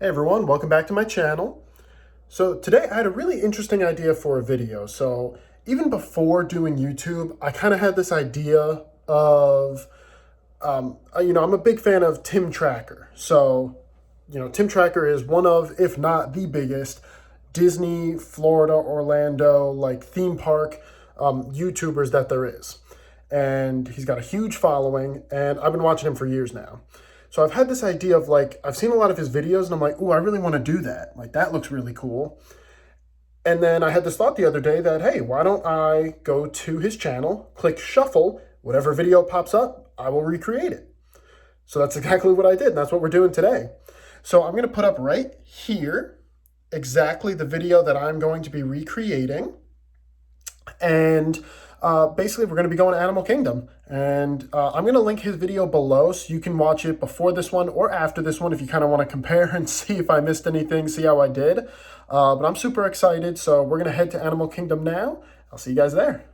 Hey everyone, welcome back to my channel. So today I had a really interesting idea for a video. So even before doing YouTube, I kind of had this idea of, I'm a big fan of TimTracker. So, TimTracker is one of, if not the biggest, Disney, Florida, Orlando, like theme park YouTubers that there is. And he's got a huge following, and I've been watching him for years now. So I've had this idea of I've seen a lot of his videos and I'm like, ooh, I really want to do that. Like, that looks really cool. And then I had this thought the other day that, hey, why don't I go to his channel, click shuffle, whatever video pops up, I will recreate it. So that's exactly what I did. And that's what we're doing today. So I'm going to put up right here exactly the video that I'm going to be recreating. And basically, we're going to be going to Animal Kingdom. And I'm going to link his video below so you can watch it before this one or after this one if you kind of want to compare and see if I missed anything, see how I did. But I'm super excited, so we're going to head to Animal Kingdom now. I'll see you guys there.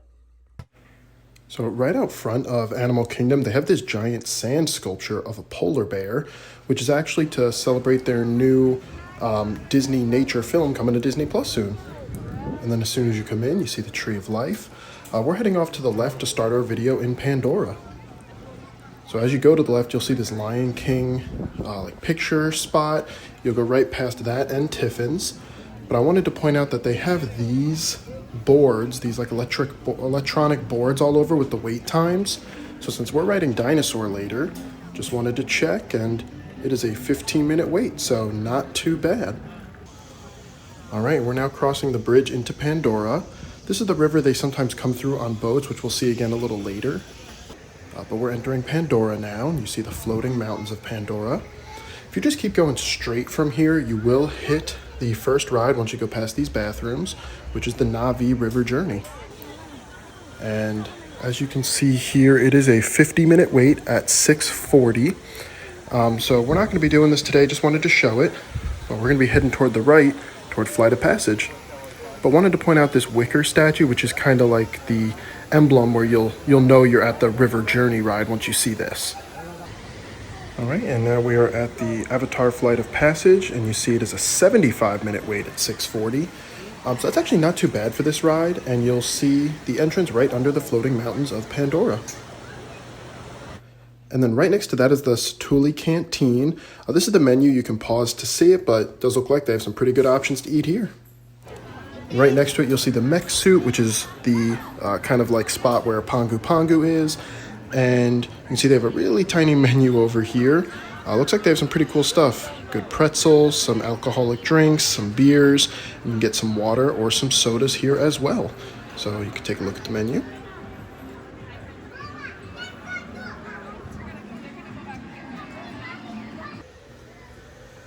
So right out front of Animal Kingdom, they have this giant sand sculpture of a polar bear, which is actually to celebrate their new Disney nature film coming to Disney Plus soon. And then as soon as you come in, you see the Tree of Life. We're heading off to the left to start our video in Pandora. So as you go to the left, you'll see this Lion King picture spot. You'll go right past that and Tiffin's. But I wanted to point out that they have these boards, these electronic boards all over with the wait times. So since we're riding Dinosaur later, just wanted to check, and it is a 15-minute wait, so not too bad. All right, we're now crossing the bridge into Pandora. This is the river they sometimes come through on boats, which we'll see again a little later. But we're entering Pandora now, and you see the floating mountains of Pandora. If you just keep going straight from here, you will hit the first ride once you go past these bathrooms, which is the Na'vi River Journey. And as you can see here, it is a 50-minute wait at 6:40. So we're not going to be doing this today, just wanted to show it. But we're going to be heading toward the right, toward Flight of Passage. But wanted to point out this wicker statue, which is kind of like the emblem where you'll know you're at the River Journey ride once you see this. All right, and now we are at the Avatar Flight of Passage, and you see it is a 75-minute wait at 6:40. So that's actually not too bad for this ride, and you'll see the entrance right under the floating mountains of Pandora. And then right next to that is the Thule Canteen. This is the menu. You can pause to see it, but it does look like they have some pretty good options to eat here. Right next to it, you'll see the mech suit, which is the kind of like spot where Pongu Pongu is. And you can see they have a really tiny menu over here. Looks like they have some pretty cool stuff. Good pretzels, some alcoholic drinks, some beers. You can get some water or some sodas here as well. So you can take a look at the menu.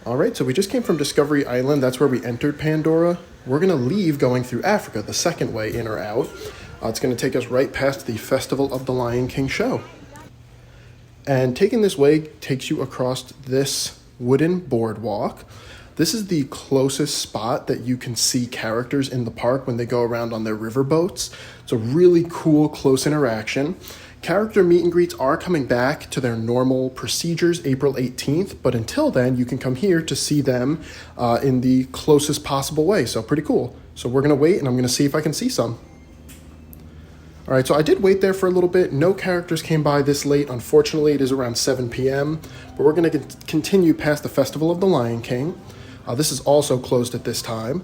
All right, so we just came from Discovery Island. That's where we entered Pandora. We're going to leave going through Africa, the second way in or out. It's going to take us right past the Festival of the Lion King show. And taking this way takes you across this wooden boardwalk. This is the closest spot that you can see characters in the park when they go around on their river boats. It's a really cool, close interaction. Character meet and greets are coming back to their normal procedures April 18th, but until then, you can come here to see them in the closest possible way, so pretty cool. So we're going to wait, and I'm going to see if I can see some. All right, so I did wait there for a little bit. No characters came by this late. Unfortunately, it is around 7 p.m., but we're going to continue past the Festival of the Lion King. This is also closed at this time,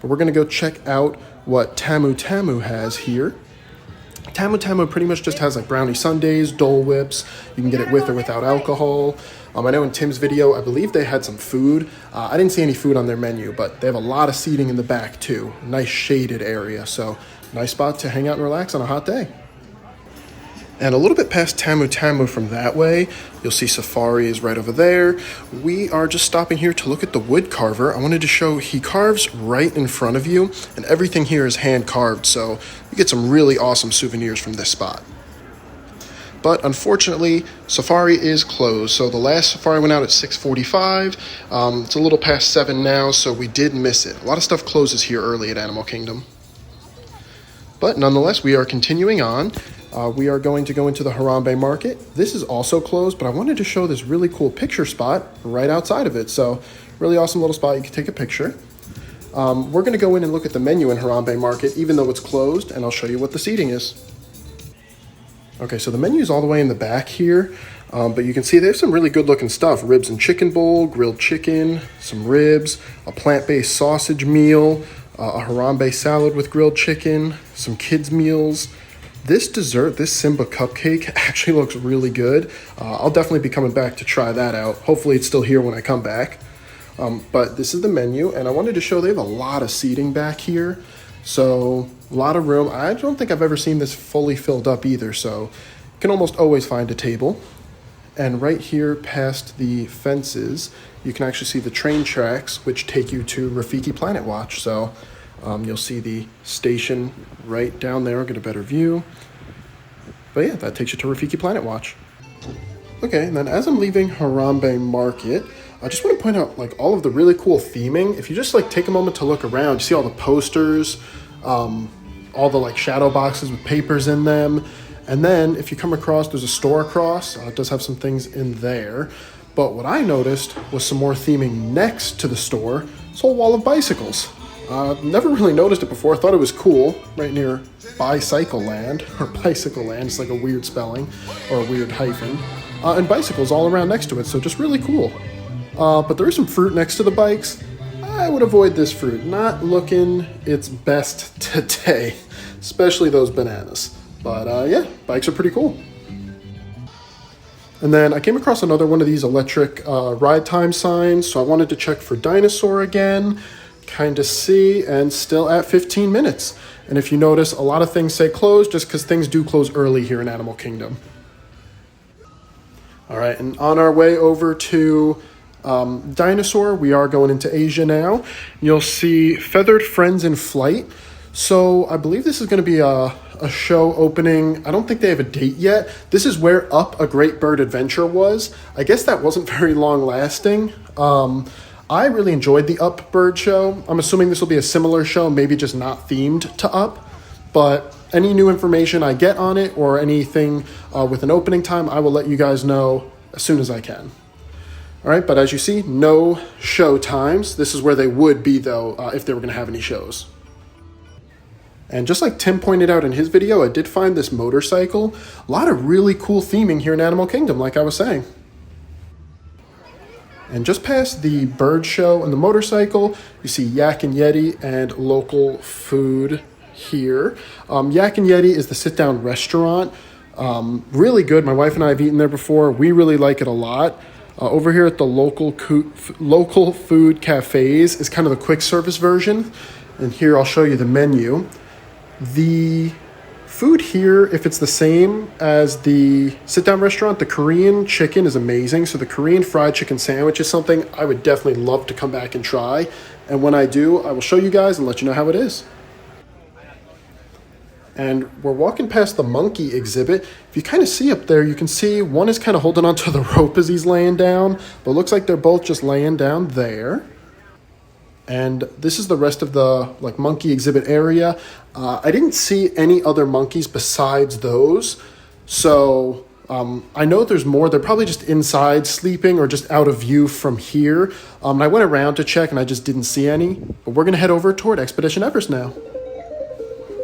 but we're going to go check out what Tamu Tamu has here. Tamu Tamu pretty much just has like brownie sundaes, Dole Whips. You can get it with or without alcohol. I know in Tim's video, I believe they had some food. I didn't see any food on their menu, but they have a lot of seating in the back too. Nice shaded area, so nice spot to hang out and relax on a hot day. And a little bit past Tamu Tamu from that way, you'll see Safari is right over there. We are just stopping here to look at the wood carver. I wanted to show he carves right in front of you, and everything here is hand carved, so you get some really awesome souvenirs from this spot. But unfortunately, Safari is closed. So the last Safari went out at 6:45. It's a little past 7 now, so we did miss it. A lot of stuff closes here early at Animal Kingdom. But nonetheless, we are continuing on, We are going to go into the Harambe Market. This is also closed, but I wanted to show this really cool picture spot right outside of it. So really awesome little spot. You can take a picture. We're going to go in and look at the menu in Harambe Market, even though it's closed, and I'll show you what the seating is. Okay, so the menu is all the way in the back here, but you can see they have some really good looking stuff. Ribs and chicken bowl, grilled chicken, some ribs, a plant-based sausage meal, a Harambe salad with grilled chicken, some kids meals. This dessert, this Simba cupcake, actually looks really good. I'll definitely be coming back to try that out. Hopefully it's still here when I come back. But this is the menu, and I wanted to show they have a lot of seating back here. So a lot of room. I don't think I've ever seen this fully filled up either, so you can almost always find a table. And right here past the fences, you can actually see the train tracks, which take you to Rafiki Planet Watch. So you'll see the station right down there. I'll get a better view. But yeah, that takes you to Rafiki Planet Watch. Okay, and then as I'm leaving Harambe Market, I just want to point out like all of the really cool theming. If you just like take a moment to look around, you see all the posters, all the like shadow boxes with papers in them. And then if you come across, there's a store across. It does have some things in there. But what I noticed was some more theming next to the store. This whole wall of bicycles. Never really noticed it before. I thought it was cool. Right near Bicycle Land, or Bicycle Land. It's like a weird spelling, or a weird hyphen. And bicycles all around next to it, so just really cool. But there is some fruit next to the bikes. I would avoid this fruit. Not looking its best today, especially those bananas. But yeah, bikes are pretty cool. And then I came across another one of these electric ride time signs, so I wanted to check for dinosaur again, kind of see, and still at 15 minutes. And if you notice, a lot of things say closed just because things do close early here in Animal Kingdom. All right, and on our way over to Dinosaur, we are going into Asia now. You'll see Feathered Friends in Flight. So I believe this is going to be a show opening. I don't think they have a date yet. This is where Up, a Great Bird Adventure was. I guess that wasn't very long lasting. I really enjoyed the Up Bird show. I'm assuming this will be a similar show, maybe just not themed to Up. But any new information I get on it or anything with an opening time, I will let you guys know as soon as I can. All right, but as you see, no show times. This is where they would be, though, if they were going to have any shows. And just like Tim pointed out in his video, I did find this motorcycle. A lot of really cool theming here in Animal Kingdom, like I was saying. And just past the bird show and the motorcycle, you see Yak and Yeti and local food here. Yak and Yeti is the sit-down restaurant. Really good. My wife and I have eaten there before. We really like it a lot. Over here at the local food cafes is kind of the quick service version. And here I'll show you the menu. The food here, if it's the same as the sit-down restaurant, the Korean chicken is amazing. So the Korean fried chicken sandwich is something I would definitely love to come back and try. And when I do, I will show you guys and let you know how it is. And we're walking past the monkey exhibit. If you kind of see up there, you can see one is kind of holding onto the rope as he's laying down, but it looks like they're both just laying down there. And this is the rest of the monkey exhibit area. I didn't see any other monkeys besides those. So I know there's more. They're probably just inside sleeping or just out of view from here. And I went around to check and I just didn't see any. But we're going to head over toward Expedition Everest now.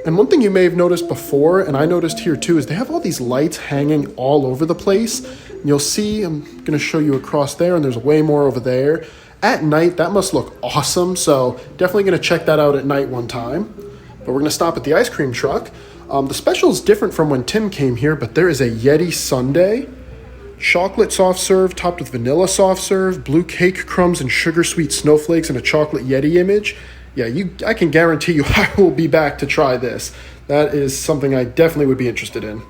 And one thing you may have noticed before, and I noticed here too, is they have all these lights hanging all over the place. And you'll see, I'm going to show you across there, and there's way more over there. At night, that must look awesome, so definitely going to check that out at night one time. But we're going to stop at the ice cream truck. The special is different from when Tim came here, but there is a Yeti sundae, chocolate soft serve topped with vanilla soft serve, blue cake crumbs and sugar sweet snowflakes, and a chocolate Yeti image. Yeah, I can guarantee you I will be back to try this. That is something I definitely would be interested in.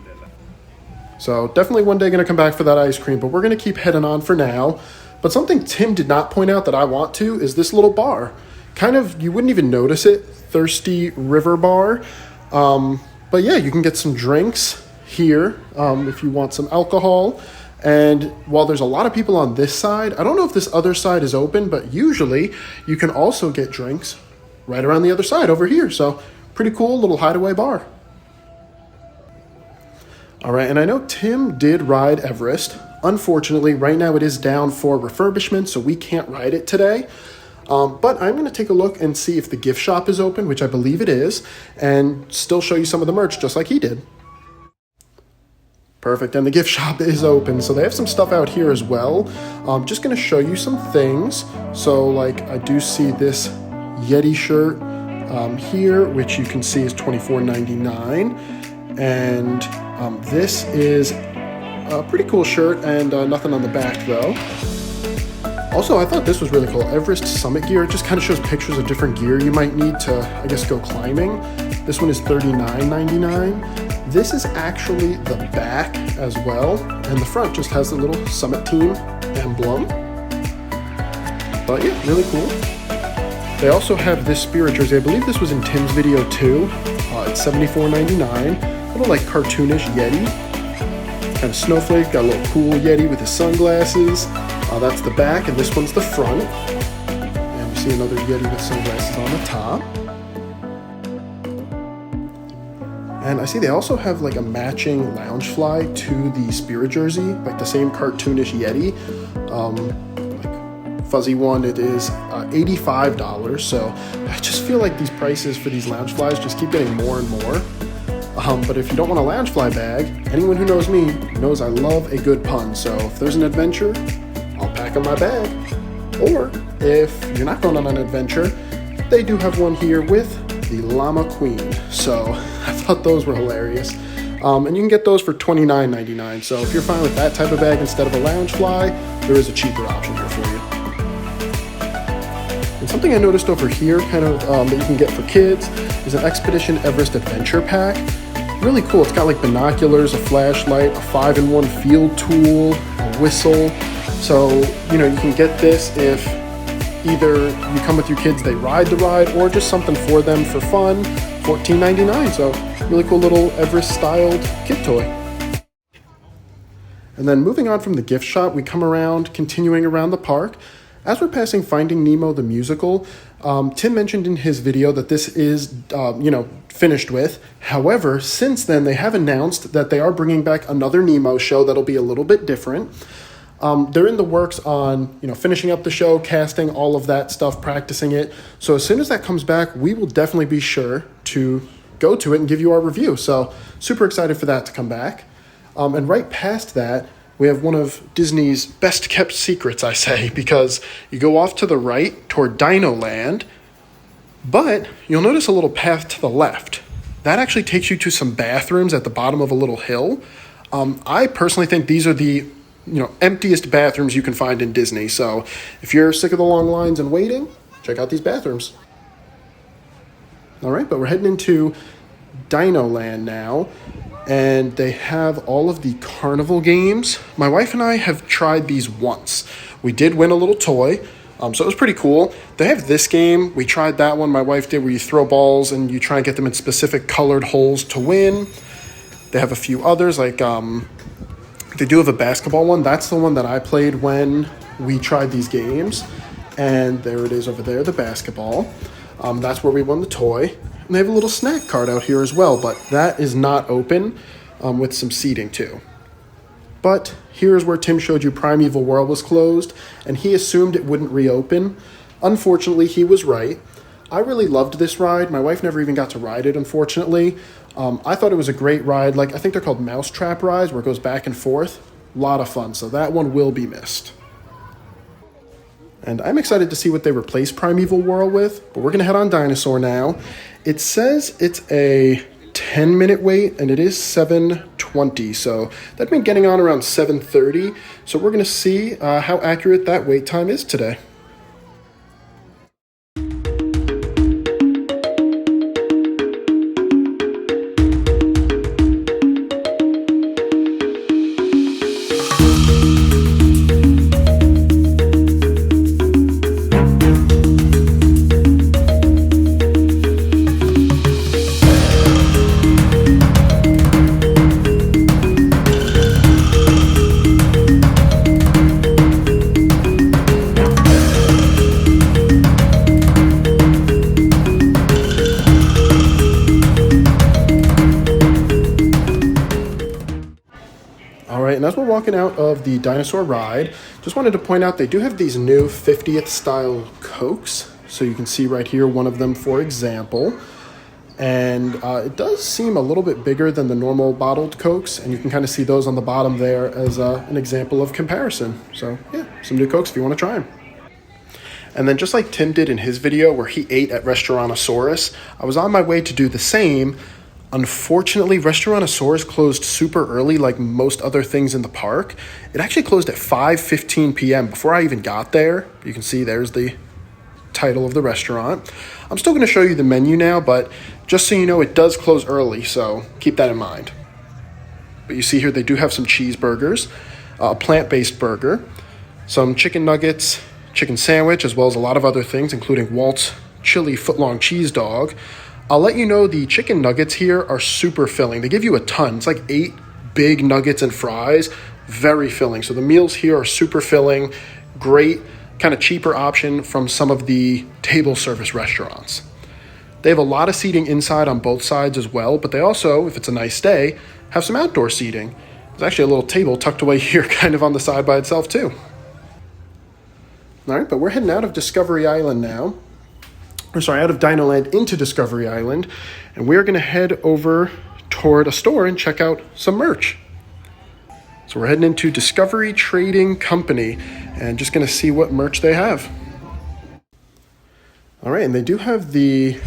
So definitely one day going to come back for that ice cream, but we're going to keep heading on for now. But something Tim did not point out that I want to is this little bar. Kind of, you wouldn't even notice it, Thirsty River Bar. But yeah, you can get some drinks here if you want some alcohol. And while there's a lot of people on this side, I don't know if this other side is open, but usually you can also get drinks right around the other side over here. So pretty cool little hideaway bar. All right, and I know Tim did ride Everest. Unfortunately, right now it is down for refurbishment, so we can't ride it today. But I'm going to take a look and see if the gift shop is open, which I believe it is, and still show you some of the merch just like he did. Perfect, and the gift shop is open, so they have some stuff out here as well. I'm just going to show you some things. So, like, I do see this Yeti shirt here, which you can see is $24.99, and this is a pretty cool shirt, and nothing on the back though. Also, I thought this was really cool. Everest summit gear. It just kind of shows pictures of different gear you might need to, I guess, go climbing. This one is $39.99. This is actually the back as well, and the front just has the little summit team emblem. But yeah, really cool. They also have this spirit jersey. I believe this was in Tim's video too. It's $74.99. Little like cartoonish Yeti. Kind of snowflake, got a little cool Yeti with his sunglasses. That's the back, and this one's the front. And we see another Yeti with sunglasses on the top. And I see they also have like a matching Loungefly to the spirit jersey, like the same cartoonish Yeti. Like fuzzy one, it is $85. So I just feel like these prices for these Loungeflies just keep getting more and more. But if you don't want a Loungefly bag, anyone who knows me knows I love a good pun. So if there's an adventure, I'll pack on my bag. Or if you're not going on an adventure, they do have one here with the Llama Queen. So I thought those were hilarious. And you can get those for $29.99. So if you're fine with that type of bag instead of a Loungefly, there is a cheaper option here for you. And something I noticed over here, kind of that you can get for kids, is an Expedition Everest Adventure Pack. Really cool. It's got like binoculars, a flashlight, a 5-in-1 field tool, a whistle. So, you know, you can get this if either you come with your kids, they ride the ride, or just something for them for fun, $14.99. So really cool little Everest-styled kid toy. And then moving on from the gift shop, we come around, continuing around the park. As we're passing Finding Nemo the musical, Tim mentioned in his video that this is, finished with. However, since then, they have announced that they are bringing back another Nemo show that'll be a little bit different. They're in the works on, finishing up the show, casting, all of that stuff, practicing it. So as soon as that comes back, we will definitely be sure to go to it and give you our review. So super excited for that to come back. And right past that, we have one of Disney's best kept secrets, I say, because you go off to the right toward Dino Land, but you'll notice a little path to the left. That actually takes you to some bathrooms at the bottom of a little hill. I personally think these are the emptiest bathrooms you can find in Disney. So if you're sick of the long lines and waiting, check out these bathrooms. All right, but we're heading into Dino Land now. And they have all of the Carnival Games. My wife and I have tried these once. We did win a little toy, so it was pretty cool. They have this game. We tried that one, my wife did, where you throw balls and you try and get them in specific colored holes to win. They have a few others, like they do have a basketball one. That's the one that I played when we tried these games. And there it is over there, the basketball. That's where we won the toy. And they have a little snack cart out here as well, but that is not open, with some seating too. But here's where Tim showed you Primeval World was closed, and he assumed it wouldn't reopen. Unfortunately, he was right. I really loved this ride. My wife never even got to ride it, unfortunately. I thought it was a great ride. Like, I think they're called mousetrap rides, where it goes back and forth. A lot of fun, so that one will be missed. And I'm excited to see what they replace Primeval World with, but we're going to head on Dinosaur now. It says it's a 10-minute wait, and it is 7:20, so that means getting on around 7:30. So we're going to see how accurate that wait time is today. And as we're walking out of the dinosaur ride, just wanted to point out they do have these new 50th style Cokes. So you can see right here, one of them, for example. And it does seem a little bit bigger than the normal bottled Cokes, and you can kind of see those on the bottom there as an example of comparison. So yeah, some new Cokes if you want to try them. And then just like Tim did in his video where he ate at Restaurantosaurus, I was on my way to do the same. Unfortunately, Restaurantosaurus closed super early like most other things in the park. It actually closed at 5:15 p.m. before I even got there. You can see there's the title of the restaurant. I'm still going to show you the menu now, but just so you know, it does close early, so keep that in mind. But you see here they do have some cheeseburgers, a plant-based burger, some chicken nuggets, chicken sandwich, as well as a lot of other things, including Walt's chili footlong cheese dog. I'll let you know the chicken nuggets here are super filling. They give you a ton. It's like 8 big nuggets and fries, very filling. So the meals here are super filling, great, kind of cheaper option from some of the table service restaurants. They have a lot of seating inside on both sides as well, but they also, if it's a nice day, have some outdoor seating. There's actually a little table tucked away here kind of on the side by itself too. All right, but we're heading out of Discovery Island now. Out of Dinoland into Discovery Island, and we're gonna head over toward a store and check out some merch. So we're heading into Discovery Trading Company and just gonna see what merch they have. All right, and they do have the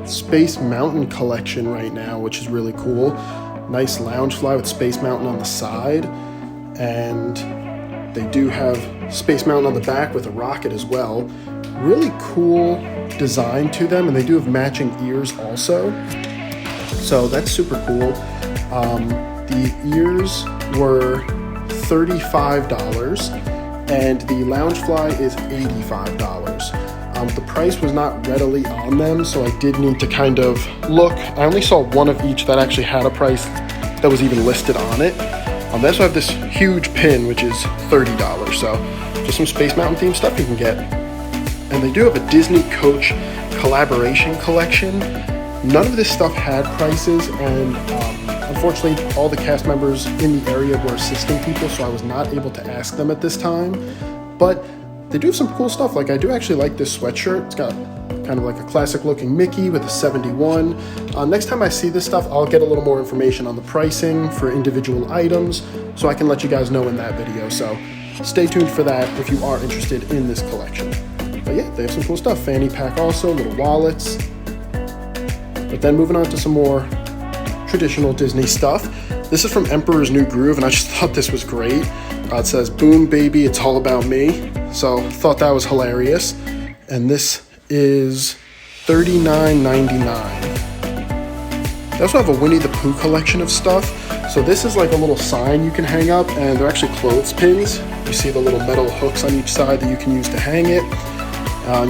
Space Mountain collection right now, which is really cool. Nice Loungefly with Space Mountain on the side, and they do have Space Mountain on the back with a rocket as well. Really cool design to them, and they do have matching ears also. So that's super cool. The ears were $35, and the Loungefly is $85. The price was not readily on them, so I did need to kind of look. I only saw one of each that actually had a price that was even listed on it. They also have this huge pin, which is $30, so just some Space Mountain themed stuff you can get. And they do have a Disney Coach collaboration collection. None of this stuff had prices, and unfortunately all the cast members in the area were assisting people, so I was not able to ask them at this time. But they do have some cool stuff. Like, I do actually like this sweatshirt. It's got kind of like a classic looking Mickey with a 71. Next time I see this stuff, I'll get a little more information on the pricing for individual items, so I can let you guys know in that video. So stay tuned for that if you are interested in this collection. But yeah, they have some cool stuff. Fanny pack also, little wallets. But then moving on to some more traditional Disney stuff. This is from Emperor's New Groove, and I just thought this was great. It says, "Boom, baby, it's all about me." So thought that was hilarious. And this is $39.99. They also have a Winnie the Pooh collection of stuff. So this is like a little sign you can hang up, and they're actually clothespins. You see the little metal hooks on each side that you can use to hang it.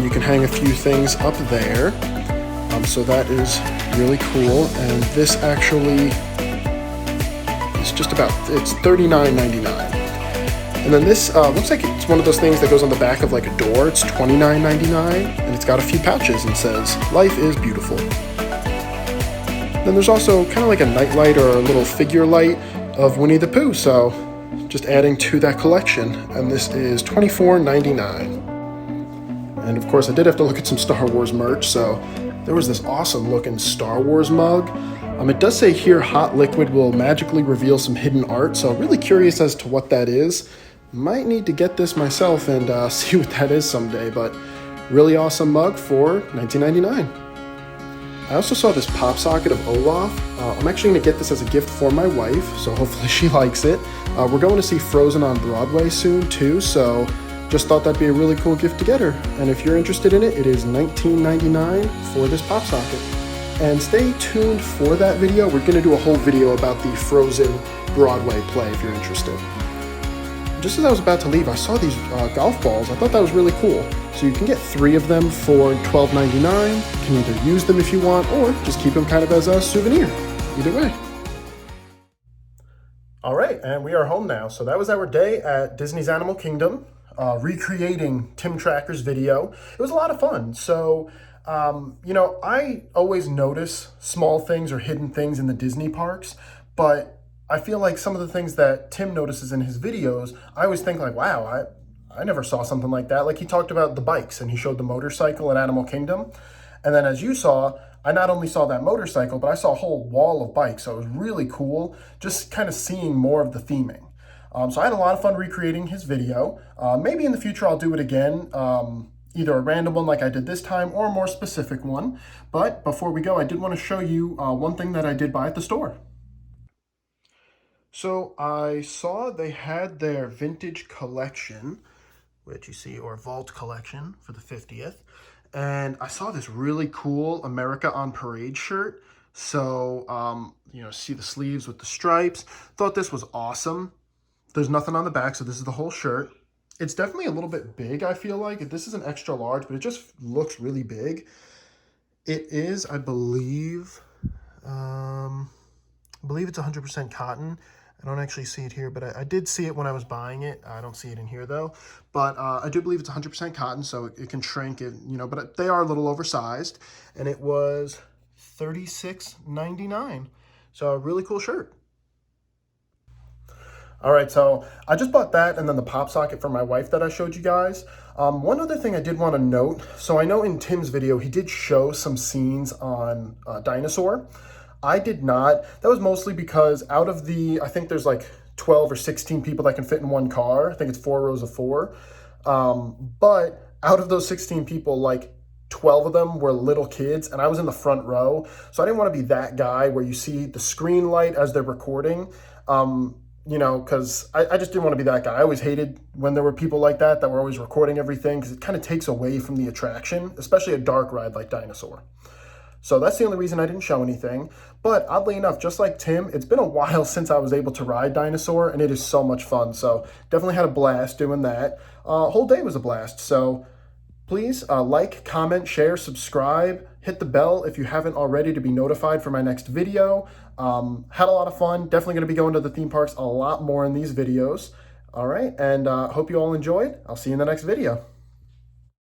You can hang a few things up there. So that is really cool. And this actually is it's $39.99. And then this looks like it's one of those things that goes on the back of like a door. It's $29.99, and it's got a few pouches and says, "Life is beautiful." Then there's also kind of like a nightlight or a little figure light of Winnie the Pooh. So just adding to that collection. And this is $24.99. And of course, I did have to look at some Star Wars merch. So there was this awesome looking Star Wars mug. It does say here, hot liquid will magically reveal some hidden art. So I'm really curious as to what that is. Might need to get this myself and see what that is someday. But really awesome mug for $19.99. I also saw this pop socket of Olaf. I'm actually going to get this as a gift for my wife, so hopefully she likes it. We're going to see Frozen on Broadway soon too, so just thought that'd be a really cool gift to get her. And if you're interested in it, it is $19.99 for this pop socket. And stay tuned for that video. We're going to do a whole video about the Frozen Broadway play if you're interested. Just as I was about to leave, I saw these golf balls. I thought that was really cool. So you can get 3 of them for $12.99. You can either use them if you want, or just keep them kind of as a souvenir. Either way. All right, and we are home now. So that was our day at Disney's Animal Kingdom, recreating TimTracker's video. It was a lot of fun. So, you know, I always notice small things or hidden things in the Disney parks, but I feel like some of the things that Tim notices in his videos, I always think like, wow, I never saw something like that. Like he talked about the bikes and he showed the motorcycle at Animal Kingdom. And then as you saw, I not only saw that motorcycle, but I saw a whole wall of bikes. So it was really cool just kind of seeing more of the theming. So I had a lot of fun recreating his video. Maybe in the future I'll do it again, either a random one like I did this time or a more specific one. But before we go, I did want to show you one thing that I did buy at the store. So I saw they had their vintage collection, which you see, or vault collection for the 50th. And I saw this really cool America on Parade shirt. So, see the sleeves with the stripes. Thought this was awesome. There's nothing on the back, so this is the whole shirt. It's definitely a little bit big, I feel like. This is an extra large, but it just looks really big. It is, I believe it's 100% cotton. I don't actually see it here, but I did see it when I was buying it. I don't see it in here though. But I do believe it's 100% cotton, so it can shrink it, but they are a little oversized. And it was $36.99. So a really cool shirt. All right, so I just bought that and then the pop socket for my wife that I showed you guys. One other thing I did want to note, so I know in Tim's video, he did show some scenes on Dinosaur. I did not. That was mostly because out of I think there's like 12 or 16 people that can fit in one car. I think it's 4 rows of 4. But out of those 16 people, like 12 of them were little kids and I was in the front row. So I didn't want to be that guy where you see the screen light as they're recording. Because I just didn't want to be that guy. I always hated when there were people like that were always recording everything because it kind of takes away from the attraction, especially a dark ride like Dinosaur. So that's the only reason I didn't show anything. But oddly enough, just like Tim, it's been a while since I was able to ride Dinosaur, and it is so much fun. So definitely had a blast doing that. Whole day was a blast. So please like, comment, share, subscribe, hit the bell if you haven't already to be notified for my next video. Had a lot of fun. Definitely going to be going to the theme parks a lot more in these videos. All right, and hope you all enjoyed. I'll see you in the next video.